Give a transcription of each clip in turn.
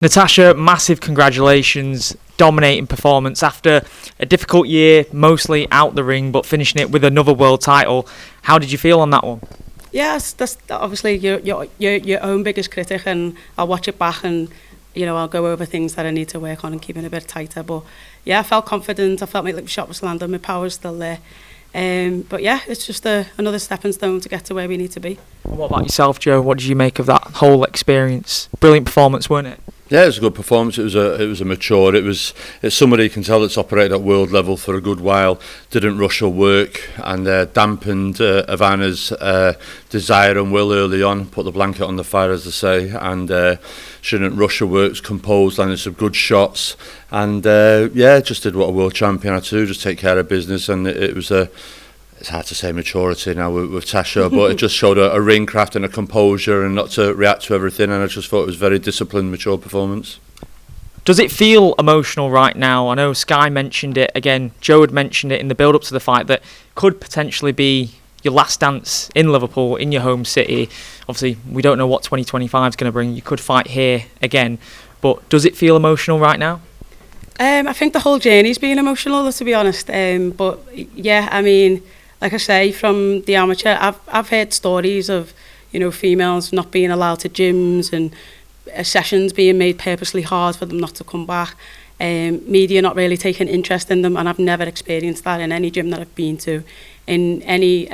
Natasha, massive congratulations, dominating performance after a difficult year, mostly out the ring, but finishing it with another world title. How did you feel on that one? Yes, that's obviously your own biggest critic, and I'll watch it back and I'll go over things that I need to work on and keep it a bit tighter. But yeah, I felt confident. I felt like the shot was landing, my power was still there. But yeah, it's just another stepping stone to get to where we need to be. What about yourself, Joe? What did you make of that whole experience? Brilliant performance, weren't it? Yeah, it was a good performance. It was a mature. It's somebody you can tell that's operated at world level for a good while. Didn't rush her work and dampened Ivana's desire and will early on. Put the blanket on the fire, as they say, and she didn't rush her work. Was composed, landed some good shots, and just did what a world champion had to do. Just take care of business, and it was a. It's hard to say maturity now with Tasha, but it just showed a ring craft and a composure and not to react to everything, and I just thought it was very disciplined, mature performance. Does it feel emotional right now? I know Sky mentioned it, again, Joe had mentioned it in the build-up to the fight, that could potentially be your last dance in Liverpool, in your home city. Obviously, we don't know what 2025 is going to bring. You could fight here again, but does it feel emotional right now? I think the whole journey's been emotional, to be honest. But yeah, I mean, like I say, from the amateur, I've heard stories of, females not being allowed to gyms and sessions being made purposely hard for them not to come back. Media not really taking interest in them, and I've never experienced that in any gym that I've been to, in any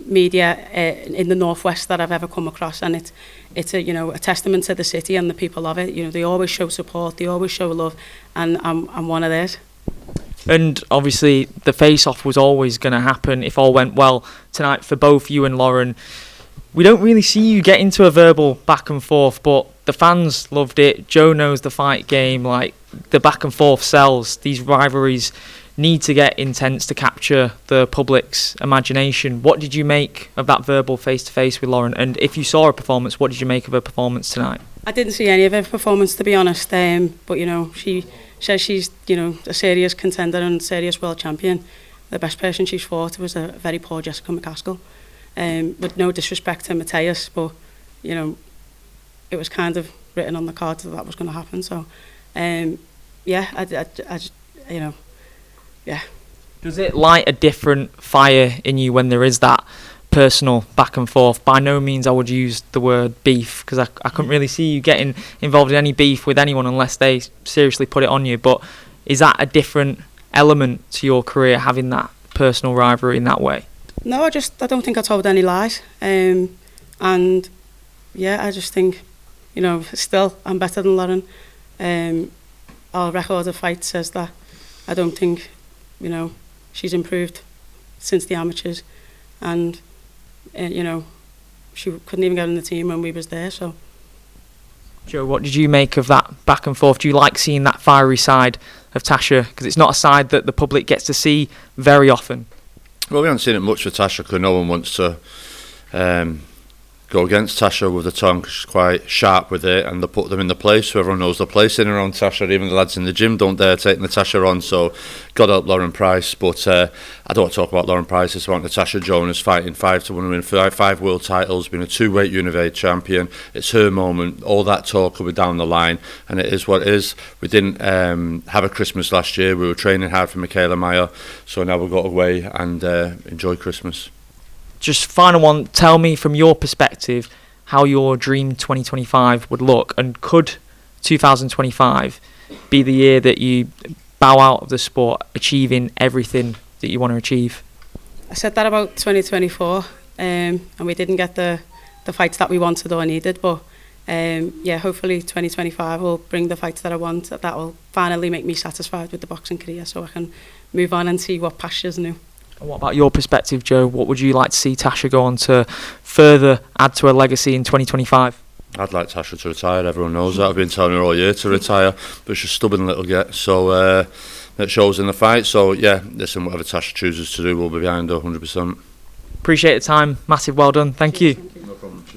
media in the Northwest that I've ever come across. And it's a testament to the city and the people of it. They always show support, they always show love, and I'm one of theirs. And obviously the face-off was always going to happen if all went well tonight for both you and Lauren. We don't really see you get into a verbal back and forth, but the fans loved it. Joe knows the fight game, like the back and forth sells. These rivalries need to get intense to capture the public's imagination. What did you make of that verbal face-to-face with Lauren? And if you saw her performance, what did you make of her performance tonight? I didn't see any of her performance, to be honest, but she says she's a serious contender and serious world champion. The best person she's fought was a very poor Jessica McCaskill. With no disrespect to Matthias, but it was kind of written on the cards that was going to happen. So yeah. Does it light a different fire in you when there is that personal back and forth? By no means I would use the word beef, because I couldn't really see you getting involved in any beef with anyone unless they seriously put it on you. But is that a different element to your career, having that personal rivalry in that way? No, I don't think I told any lies, and yeah, I just think still I'm better than Lauren. Our record of fights says that. I don't think she's improved since the amateurs, and she couldn't even get in the team when we was there. So, Joe, what did you make of that back and forth? Do you like seeing that fiery side of Tasha? Because it's not a side that the public gets to see very often. Well, we haven't seen it much for Tasha because no one wants to go against Tasha with the tongue. She's quite sharp with it, and they put them in the place so everyone knows the place in and around Tasha. Even the lads in the gym don't dare take Natasha on, so God help Lauren Price. But I don't want to talk about Lauren Price. It's about Natasha Jonas fighting 5-1 win, five world titles, being a 2-weight Univade champion. It's her moment. All that talk will be down the line, and it is what it is. We didn't have a Christmas last year. We were training hard for Michaela Meyer, so now we've got away and enjoy Christmas. Just final one, tell me from your perspective how your dream 2025 would look, and could 2025 be the year that you bow out of the sport, achieving everything that you want to achieve? I said that about 2024, and we didn't get the fights that we wanted or needed, but hopefully 2025 will bring the fights that I want. That will finally make me satisfied with the boxing career, so I can move on and see what pastures new. What about your perspective, Joe? What would you like to see Tasha go on to further add to her legacy in 2025? I'd like Tasha to retire. Everyone knows that. I've been telling her all year to retire, but she's a stubborn little git. So that shows in the fight. So yeah, listen, whatever Tasha chooses to do, we'll be behind her 100%. Appreciate the time. Massive well done. Thank you. No problem. Cheers.